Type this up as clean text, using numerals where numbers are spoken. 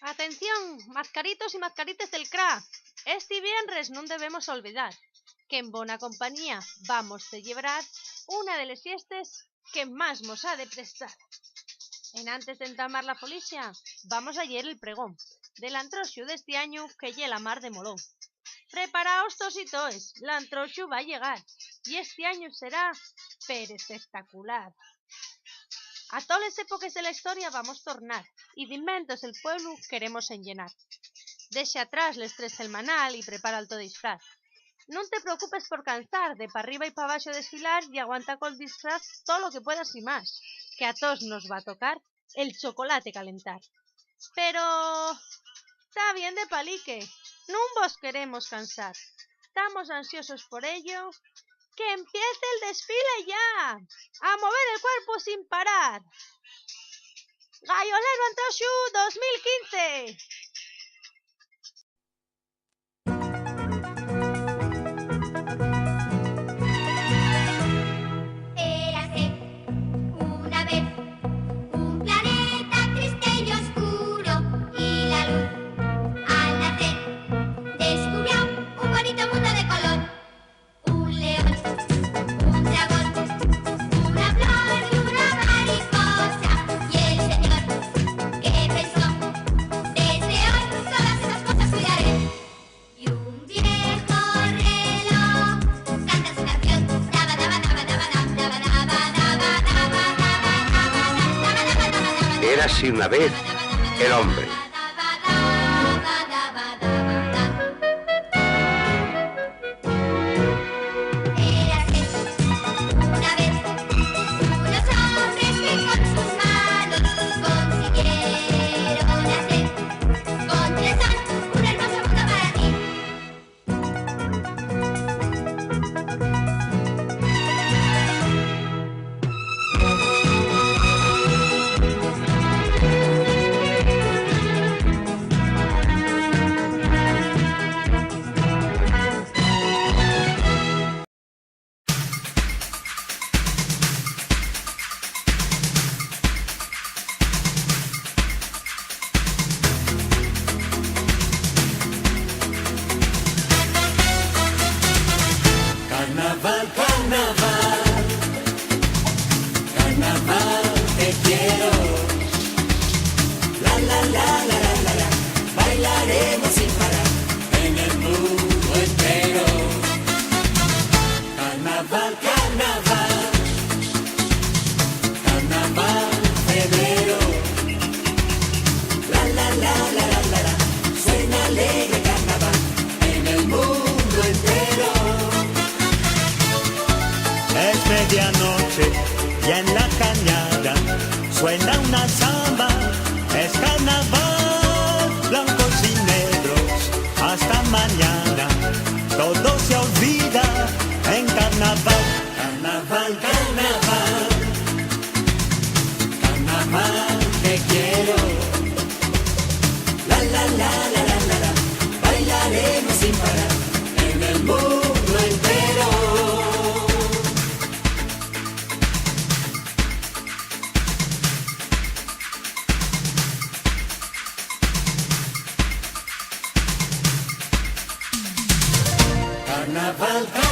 Atención, mascaritos y mascarites del CRA. Este viernes non debemos olvidar que en bona compañía vamos celebrar una de les fiestes que más mos ha de prestar. En antes de entamar la folicia, vamos a leer el pregón del antroxu d'este año que lle la mar de molón. Preparaos tos y toes, l'antroxu va a llegar y este año será espectacular. A todas las épocas de la historia vamos tornar y de inventos el pueblo queremos enllenar. Dexa atrás l'estrés semanal y prepara el to disfraz. Non te preocupes por cansar, de pa arriba y pa abaixo desfilar y aguanta col disfraz todo lo que puedas y más, que a todos nos va a tocar el chocolate calentar. Pero está bien de palique, non vos queremos cansar. Estamos ansiosos por ello. ¡Que empiece el desfile ya! ¡A mover el cuerpo sin parar! ¡Gaiolero Antroxu 2015! Érase una vez el hombre. Carnaval, carnaval, carnaval, te quiero. La la la la la la la, bailaremos sin parar en el mundo entero. Carnaval, carnaval, carnaval, febrero. La la la la la la la, suena alegre carnaval en el mundo entero. Es medianoche y en la cañada suena una samba. Es carnaval, blancos y negros, hasta mañana. Todo se olvida en carnaval. Carnaval, carnaval, carnaval, te quiero. La la la la la la la, bailaremos sin parar en el mundo entero. Carnaval.